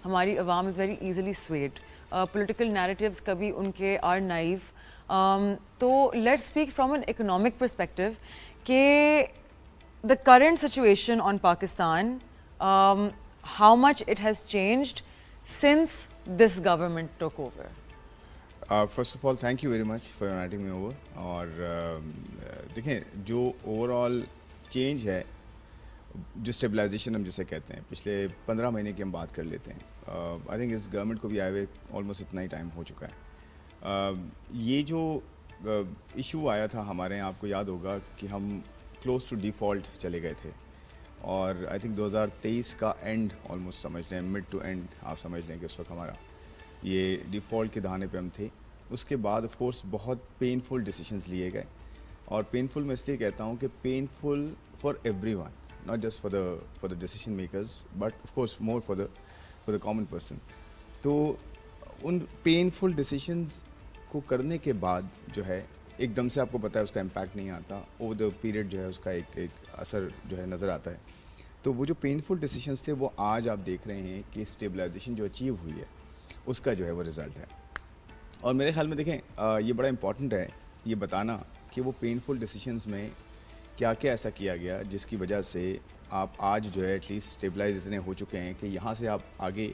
हमारी आवाम is very easily swayed, political narratives कभी उनके आर नाइव. तो let's speak from an economic perspective कि the current situation on Pakistan, how much it has changed since this government took over. First of all thank you very much for inviting me over. और देखें, जो overall change है, जो stabilization हम जिसे कहते हैं, पिछले 15 महीने की हम बात कर लेते हैं. आई थिंक इस गवर्नमेंट को भी आए हुए ऑलमोस्ट इतना ही टाइम हो चुका है. ये जो इशू आया था हमारे यहाँ, आपको याद होगा कि हम क्लोज टू डिफ़ॉल्ट चले गए थे. और आई थिंक 2023 का एंड ऑलमोस्ट समझ लें, मिड टू एंड आप समझ लें कि उस वक्त हमारा ये डिफ़ॉल्ट के दहाने पे हम थे. उसके बाद ऑफ कोर्स बहुत पेनफुल डिसीजंस लिए गए. और पेनफुल मैं इसलिए कहता हूँ कि painful for everyone, not just for the decision makers, but of course more for the common person. तो उन पेनफुल डिसीजंस को करने के बाद जो है, एकदम से आपको पता है उसका इम्पैक्ट नहीं आता. ओवर द पीरियड जो है उसका एक असर जो है नज़र आता है. तो वो जो पेनफुल डिसीजंस थे, वो आज आप देख रहे हैं कि स्टेबलाइजेशन जो अचीव हुई है उसका जो है वो रिज़ल्ट है. और मेरे ख्याल में देखें, ये बड़ा इंपॉर्टेंट है ये बताना कि वो पेनफुल डिसीजंस में क्या क्या ऐसा किया गया जिसकी वजह से आप आज जो है एटलीस्ट स्टेबलाइज इतने हो चुके हैं कि यहाँ से आप आगे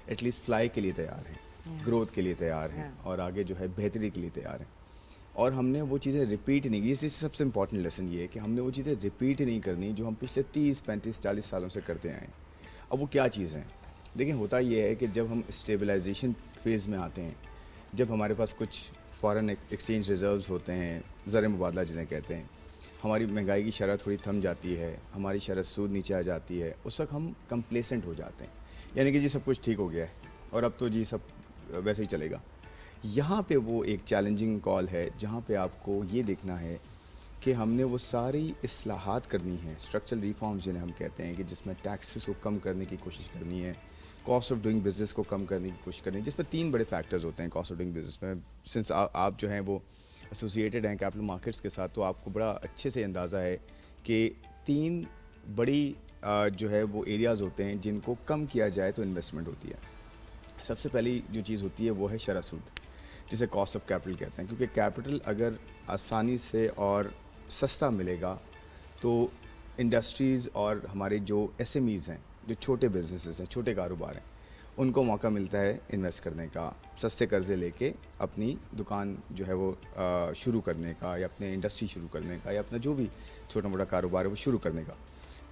एटलीस्ट फ्लाई के लिए तैयार हैं, ग्रोथ के लिए तैयार हैं, और आगे जो है बेहतरी के लिए तैयार हैं. और हमने वो चीज़ें रिपीट नहीं की. इससे सबसे इम्पॉर्टेंट लेसन ये है कि हमने वो चीज़ें रिपीट नहीं करनी जो हम पिछले 30, 35, 40 सालों से करते आए हैं. अब वो क्या चीज़ हैं? देखिए, होता ये है कि जब हम स्टेबलाइजेशन फेज़ में आते हैं, जब हमारे पास कुछ फॉरेन एक्सचेंज रिजर्व्स होते हैं, ज़र मुबादला जिन्हें कहते हैं, हमारी महंगाई की शरह थोड़ी थम जाती है, हमारी शरह सूद नीचे आ जाती है, उस वक्त हम कंप्लेसेंट हो जाते हैं. यानी कि जी सब कुछ ठीक हो गया है और अब तो जी सब वैसे ही चलेगा. यहाँ पे वो एक चैलेंजिंग कॉल है जहाँ पे आपको ये देखना है कि हमने वो सारी इस्लाहात करनी है, स्ट्रक्चरल रिफॉर्म्स जिन्हें हम कहते हैं, कि जिसमें टैक्सेस को कम करने की कोशिश करनी है, कॉस्ट ऑफ डूइंग बिज़नेस को कम करने की कोशिश करनी है, जिसमें 3 बड़े फैक्टर्स होते हैं कॉस्ट ऑफ डूइंग बिज़नेस में. सिंस आप जो हैं वो एसोसिएटेड हैं कैपिटल मार्केट्स के साथ, तो आपको बड़ा अच्छे से अंदाज़ा है कि 3 बड़ी जो है वो एरियाज़ होते हैं जिनको कम किया जाए तो इन्वेस्टमेंट होती है. सबसे पहली जो चीज़ होती है वो है शरह सूद, जिसे कॉस्ट ऑफ कैपिटल कहते हैं. क्योंकि कैपिटल अगर आसानी से और सस्ता मिलेगा तो इंडस्ट्रीज़ और हमारे जो एसएमईज़ हैं, जो छोटे बिजनेसेस हैं, छोटे कारोबार हैं, उनको मौका मिलता है इन्वेस्ट करने का, सस्ते कर्ज़े लेके अपनी दुकान जो है वो शुरू करने का, या अपने इंडस्ट्री शुरू करने का, या अपना जो भी छोटा मोटा कारोबार है वो शुरू करने का.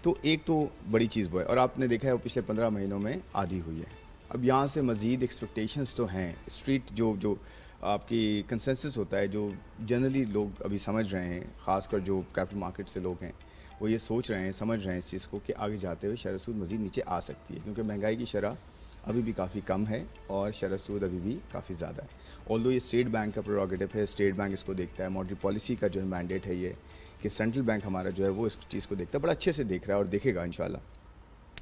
तो एक तो बड़ी चीज़ वो है, और आपने देखा है वो पिछले 15 महीनों में आधी हुई है. अब यहाँ से मज़ीद एक्सपेक्टेशंस तो हैं. स्ट्रीट जो आपकी कंसेंसस होता है, जो जनरली लोग अभी समझ रहे हैं, ख़ासकर जो कैपिटल मार्केट से लोग हैं, वो ये सोच रहे हैं, समझ रहे हैं इस चीज़ को कि आगे जाते हुए शरह सूद मज़ीद नीचे आ सकती है, क्योंकि महंगाई की शरह अभी भी काफ़ी कम है और शरह सूद अभी भी काफ़ी ज़्यादा है. ऑल्दो ये स्टेट बैंक का प्रेरोगेटिव है, स्टेट बैंक इसको देखता है, मॉनेटरी पॉलिसी का जो है मैंडेट है ये कि सेंट्रल बैंक हमारा जो है वो इस चीज़ को देखता है, बड़ा अच्छे से देख रहा है और देखेगा इंशाल्लाह.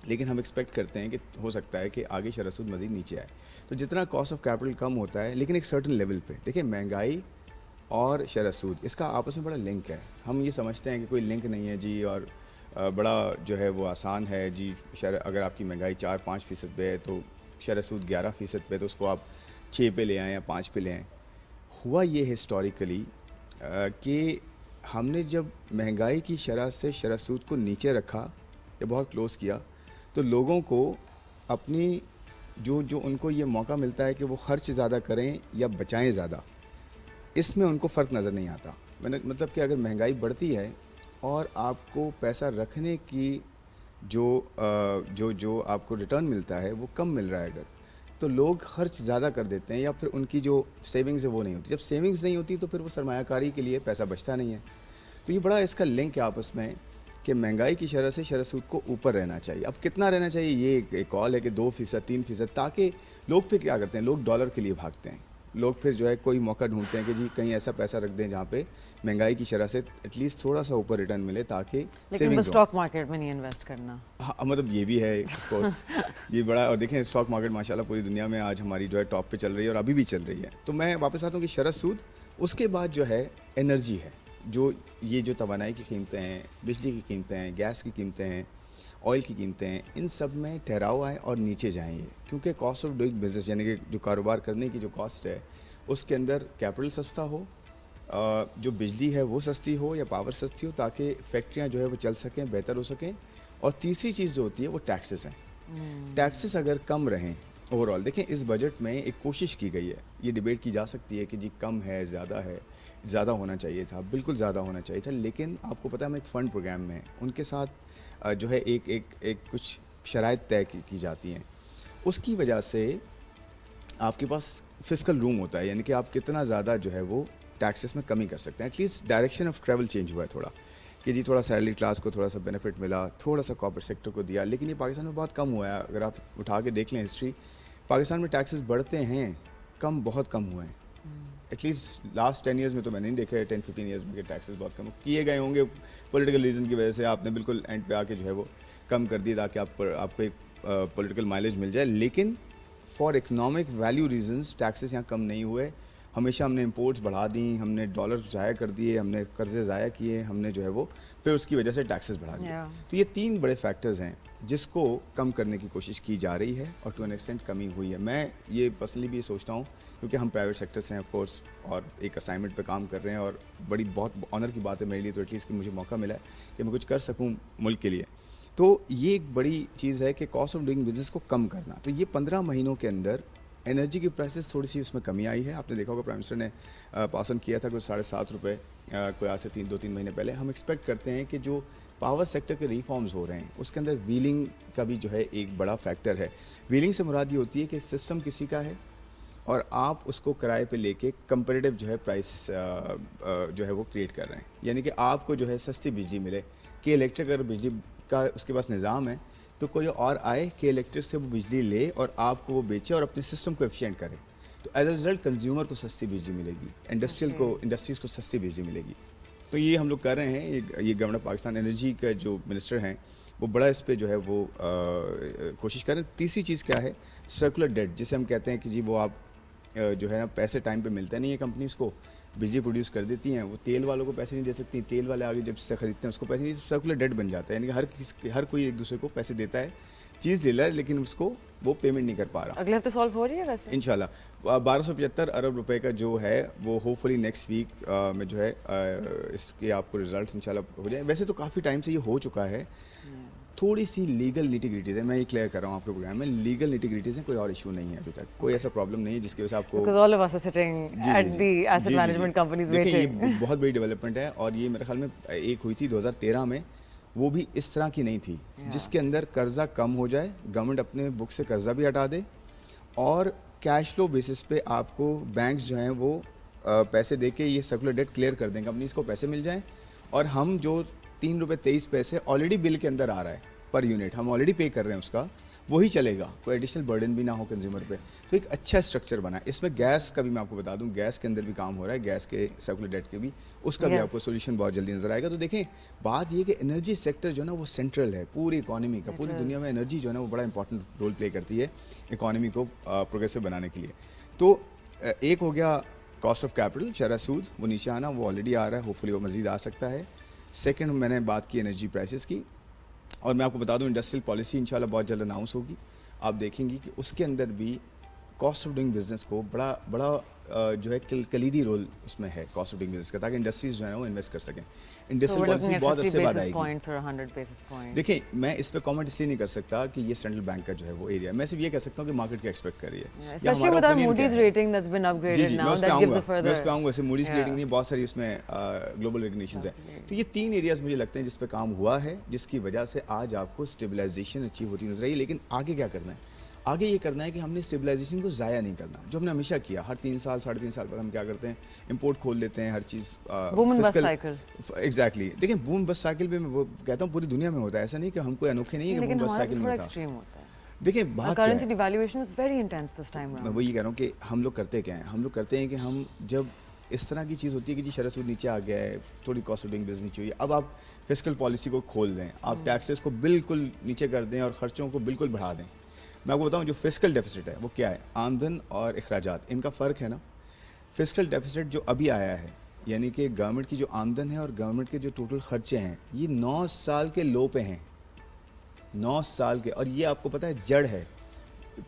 लेकिन हम एक्सपेक्ट करते हैं कि हो सकता है कि आगे शरह सूद मज़ीद नीचे आए. तो जितना कॉस्ट ऑफ कैपिटल कम होता है, लेकिन एक सर्टन लेवल पे, देखिए महंगाई और शरह सूद इसका आपस में बड़ा लिंक है. हम ये समझते हैं कि कोई लिंक नहीं है जी, और बड़ा जो है वो आसान है जी. अगर आपकी महंगाई 4-5% पे है तो शरह सूद 11% पे, तो उसको आप 6 पे ले आएँ या 5 पे ले आएँ. हुआ ये हिस्टोरिकली कि हमने जब महंगाई की शरह से शरह सूद को नीचे रखा या बहुत क्लोज़ किया, तो लोगों को अपनी जो उनको ये मौका मिलता है कि वो ख़र्च ज़्यादा करें या बचाएं ज़्यादा, इसमें उनको फ़र्क नज़र नहीं आता. मैंने मतलब कि अगर महंगाई बढ़ती है और आपको पैसा रखने की जो आपको रिटर्न मिलता है वो कम मिल रहा है अगर, तो लोग ख़र्च ज़्यादा कर देते हैं, या फिर उनकी जो सेविंग्स है वो नहीं होती. जब सेविंग्स नहीं होती तो फिर वो सरमायाकारी के लिए पैसा बचता नहीं है. तो ये बड़ा इसका लिंक है आपस में कि महंगाई की शरह से शरह सूद को ऊपर रहना चाहिए. अब कितना रहना चाहिए ये एक कॉल है कि 2%, 3%, ताकि लोग फिर क्या करते हैं, लोग डॉलर के लिए भागते हैं. लोग फिर जो है कोई मौका ढूंढते हैं कि जी कहीं ऐसा पैसा रख दें जहाँ पे महंगाई की शरह से एटलीस्ट थोड़ा सा ऊपर रिटर्न मिले, ताकि लेकिन स्टॉक मार्केट में नहीं इन्वेस्ट करना. हाँ, मतलब ये भी है ऑफ कोर्स. ये बड़ा, और देखें स्टॉक मार्केट माशाल्लाह पूरी दुनिया में आज हमारी जो है टॉप पे चल रही है और अभी भी चल रही है. तो मैं वापस आता हूँ कि शरह सूद, उसके बाद जो है एनर्जी है, जो ये जो तवानाई की कीमतें हैं, बिजली की कीमतें हैं, गैस की कीमतें हैं, ऑयल की कीमतें हैं, इन सब में ठहराव आए और नीचे जाएँ ये, क्योंकि कॉस्ट ऑफ डूइंग बिजनेस यानी कि जो कारोबार करने की जो कॉस्ट है उसके अंदर कैपिटल सस्ता हो, जो बिजली है वो सस्ती हो या पावर सस्ती हो, ताकि फैक्ट्रियाँ जो है वो चल सकें, बेहतर हो सकें। और तीसरी चीज़ जो होती है वो टैक्सेस हैं। टैक्सेस अगर कम रहें ओवरऑल, देखें इस बजट में एक कोशिश की गई है, ये डिबेट की जा सकती है कि जी कम है, ज़्यादा होना चाहिए था, बिल्कुल ज़्यादा होना चाहिए था, लेकिन आपको पता है हम एक फ़ंड प्रोग्राम में हैं, उनके साथ जो है एक कुछ शराइत तय की जाती हैं, उसकी वजह से आपके पास फिस्कल रूम होता है, यानी कि आप कितना ज़्यादा जो है वो टैक्सेस में कमी कर सकते हैं। At least direction of travel change हुआ है थोड़ा, कि जी थोड़ा सैलरी क्लास को थोड़ा सा बेनिफिट मिला, थोड़ा सा कॉर्पोरेट सेक्टर को दिया, लेकिन ये पाकिस्तान में बहुत कम हुआ है। अगर आप उठा के देख लें हिस्ट्री, पाकिस्तान में टैक्सेस बढ़ते हैं, कम बहुत कम हुए हैं। एटलीस्ट लास्ट 10 ईयर्स में तो मैंने नहीं देखा है 10-15 ईयर्स में कि टैक्सेस बहुत कम किए गए होंगे। पॉलिटिकल रीज़न की वजह से आपने बिल्कुल एंड पे आके जो है वो कम कर दिए ताकि आपको एक पॉलिटिकल माइलेज मिल जाए, लेकिन for economic value reasons taxes यहाँ कम नहीं हुए। हमेशा हमने इंपोर्ट्स बढ़ा दी, हमने डॉलर ज़ाया कर दिए, हमने कर्जे ज़ाया किए, हमने जो है वो फिर उसकी वजह से टैक्सेस बढ़ा दिए। तो ये 3 बड़े फैक्टर्स हैं जिसको कम करने की कोशिश की जा रही है और टू एन एक्सटेंट कमी हुई है। मैं ये पर्सनली भी सोचता हूँ, क्योंकि हम प्राइवेट सेक्टर से हैं ऑफ कोर्स और एक असाइनमेंट पे काम कर रहे हैं, और बहुत ऑनर की बात है मेरे लिए तो एटलीस्ट कि मुझे मौका मिला है कि मैं कुछ कर सकूँ मुल्क के लिए। तो ये एक बड़ी चीज़ है कि कॉस्ट ऑफ डूइंग बिजनेस को कम करना। तो ये 15 महीनों के अंदर एनर्जी की प्राइसेस थोड़ी सी उसमें कमी आई है। आपने देखा होगा प्राइम मिनिस्टर ने पास ऑन किया था कुछ 7.5 रुपये कोई आज से 2-3 महीने पहले। हम एक्सपेक्ट करते हैं कि जो पावर सेक्टर के रिफॉर्म्स हो रहे हैं उसके अंदर व्हीलिंग का भी जो है एक बड़ा फैक्टर है। व्हीलिंग से मुराद ये होती है कि सिस्टम किसी का है और आप उसको किराए पे लेके कंपेरेटिव जो है प्राइस जो है वो क्रिएट कर रहे हैं, यानी कि आपको जो है सस्ती बिजली मिले। कि इलेक्ट्रिक अगर बिजली का उसके पास निज़ाम है तो कोई और आए कि इलेक्ट्रिक से वो बिजली ले और आपको वो बेचे और अपने सिस्टम को एफिशिएंट करे, तो एज अ रिजल्ट कंज्यूमर को सस्ती बिजली मिलेगी, इंडस्ट्रीज़ को सस्ती बिजली मिलेगी। तो ये हम लोग कर रहे हैं। ये गवर्नमेंट पाकिस्तान एनर्जी का जो मिनिस्टर हैं वो बड़ा इस पर जो है वो कोशिश कर रहे हैं। तीसरी चीज़ क्या है, सर्कुलर डेट, जिसे हम कहते हैं कि जी वो आप जो है ना पैसे टाइम पे मिलते नहीं है कंपनीज़ को, बिजली प्रोड्यूस कर देती हैं, वो तेल वालों को पैसे नहीं दे सकती, तेल वाले आगे जब से खरीदते हैं उसको पैसे नहीं, सर्कुलर डेट बन जाता है, यानी कि हर कोई एक दूसरे को पैसे देता है, चीज़ ले रहा है लेकिन उसको वो पेमेंट नहीं कर पा रहा। अगले हफ्ते सॉल्व हो रही है वैसे इंशाल्लाह 1275 अरब रुपए का जो है वो होपफुली नेक्स्ट वीक में जो है इसके आपको रिजल्ट्स इंशाल्लाह हो जाए। वैसे तो काफ़ी टाइम से ये हो चुका है, थोड़ी सी लीगल निटिग्रिटीज़ है, मैं ये क्लियर कर रहा हूँ आपके प्रोग्राम में, लीगल निटिग्रिटीज़ हैं, कोई और इशू नहीं है अभी तक, कोई ऐसा प्रॉब्लम नहीं है जिसकी वजह से आपको because all of us are sitting at the asset management companies देखिए waiting. ये बहुत बड़ी डेवलपमेंट है और ये मेरे ख्याल में एक हुई थी 2013 में, वो भी इस तरह की नहीं थी जिसके अंदर कर्जा कम हो जाए, गवर्नमेंट अपने बुक से कर्जा भी हटा दे और कैश फ्लो बेसिस पे आपको बैंक्स जो हैं वो पैसे दे के ये सर्कुलर डेट क्लियर कर दें, कंपनीज को पैसे मिल जाएं और हम जो 3 रुपये 23 पैसे ऑलरेडी बिल के अंदर आ रहा है पर यूनिट, हम ऑलरेडी पे कर रहे हैं उसका, वही चलेगा, कोई एडिशनल बर्डन भी ना हो कंज्यूमर पे। तो एक अच्छा स्ट्रक्चर बना है। इसमें गैस का भी मैं आपको बता दूं, गैस के अंदर भी काम हो रहा है, गैस के सर्कुलर डेट के भी, उसका भी आपको सोल्यूशन बहुत जल्दी नजर आएगा। तो देखें बात ये कि एनर्जी सेक्टर जो है ना वो सेंट्रल है पूरी इकॉनमी का, पूरी दुनिया में एनर्जी जो है ना वो बड़ा इंपॉर्टेंट रोल प्ले करती है इकॉनमी को प्रोग्रेसिव बनाने के लिए। तो एक हो गया कॉस्ट ऑफ कैपिटल, शरह सूद, वो नीचे आना, वो ऑलरेडी आ रहा है, होपफुली वो मजीद आ सकता है। सेकेंड मैंने बात की एनर्जी प्राइसेस की, और मैं आपको बता दूं इंडस्ट्रियल पॉलिसी इंशाल्लाह बहुत जल्द अनाउंस होगी। आप देखेंगी कि उसके अंदर भी कॉस्ट ऑफ डूइंग बिजनेस को बड़ा जो है कलीदी रोल उसमें है कॉस्ट ऑफ डूइंग बिजनेस का, ताकि इंडस्ट्रीज जो है ना वो इन्वेस्ट कर सकें। इंडस्ट्रियल पॉलिसी बहुत अच्छे बाद आएगी। देखिए मैं इस पे कमेंट इसलिए नहीं कर सकता कि ये सेंट्रल बैंक का जो है वो एरिया, मैं सिर्फ ये कह सकता हूँ कि मार्केट क्या एक्सपेक्ट कर रही है। Especially with our Moody's rating that's been upgraded now, that gives a further. मैं उस पे आऊँगा, वैसे मूडीज की रेटिंग नहीं, बहुत सारी उसमें ग्लोबल रिकग्निशंस है। तो ये 3 एरियाज मुझे लगते हैं जिस पे काम हुआ है, जिसकी वजह से आज आपको स्टेबलाइजेशन अचीव होती नजर आई। लेकिन आगे क्या करना है, आगे ये करना है कि हमने स्टेबलाइजेशन को ज़ाया नहीं करना, जो हमने हमेशा किया। हर 3 साल 3.5 साल बाद हम क्या करते हैं, इंपोर्ट खोल देते हैं, हर चीज़ एग्जैक्टली। देखिए बूम बस साइकिल पे मैं वो कहता हूँ पूरी दुनिया में होता है, ऐसा नहीं कि हम कोई अनोखे नहीं है कि बूम बस साइकिल में होता। देखिए बात currency devaluation was very intense this time around. मैं वही कह रहा हूँ कि हम लोग करते क्या हैं, हम लोग करते हैं कि हम जब इस तरह की चीज़ होती है कि जी शरह सूद नीचे आ गया है, थोड़ी कॉस्ट ऑफ डूइंग बिजनेस नीचे हुई है, अब आप फिस्कल पॉलिसी को खोल दें, आप टैक्सेस को बिल्कुल नीचे कर दें और ख़र्चों को बिल्कुल बढ़ा दें। मैं आपको बताऊं जो फिस्कल डेफिसिट है वो क्या है, आमदन और अखराजात, इनका फ़र्क है ना। फिस्कल डेफिसिट जो अभी आया है, यानी कि गवर्नमेंट की जो आमदन है और गवर्नमेंट के जो टोटल खर्चे हैं, ये 9 साल के लो पे हैं, 9 साल के, और ये आपको पता है जड़ है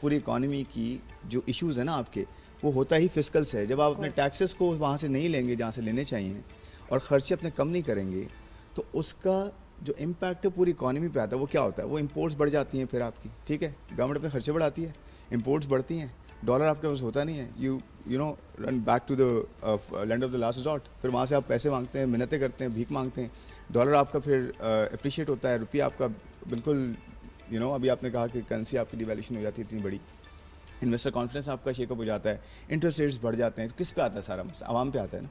पूरी इकॉनमी की। जो इश्यूज़ है ना आपके, वो होता ही फिस्कल से है। जब आप अपने टैक्सेस को वहाँ से नहीं लेंगे जहाँ से लेने चाहिए और ख़र्चे अपने कम नहीं करेंगे, तो उसका जो इम्पैक्ट है पूरी इकॉनमी पे आता है वो क्या होता है, वो इंपोर्ट्स बढ़ जाती हैं फिर आपकी, ठीक है। गवर्नमेंट अपने खर्चे बढ़ाती है, इंपोर्ट्स बढ़ती हैं, डॉलर आपके पास होता नहीं है, you know run back to the land of the last resort. फिर वहाँ से आप पैसे मांगते हैं, मिन्नतें करते हैं, भीख मांगते हैं। डॉलर आपका फिर अप्रिशिएट होता है, रुपया आपका बिल्कुल अभी आपने कहा कि करेंसी आपकी डिवैल्यूशन हो जाती है इतनी बड़ी, इन्वेस्टर कॉन्फिडेंस आपका शेकअप हो जाता है, इंटरेस्ट रेट्स बढ़ जाते हैं। तो किस पे आता है सारा मसला? आवाम पे आता है ना।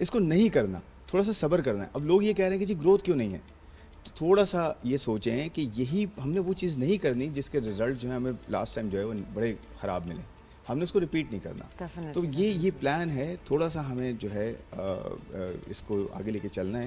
इसको नहीं करना, थोड़ा सा सब्र करना है। अब लोग ये कह रहे हैं कि जी ग्रोथ क्यों नहीं है, तो थोड़ा सा ये सोचें कि यही हमने वो चीज़ नहीं करनी जिसके रिजल्ट जो है हमें लास्ट टाइम जो है वो बड़े ख़राब मिले, हमने उसको रिपीट नहीं करना। Definitely, तो ये प्लान है, थोड़ा सा हमें जो है इसको आगे लेके चलना है।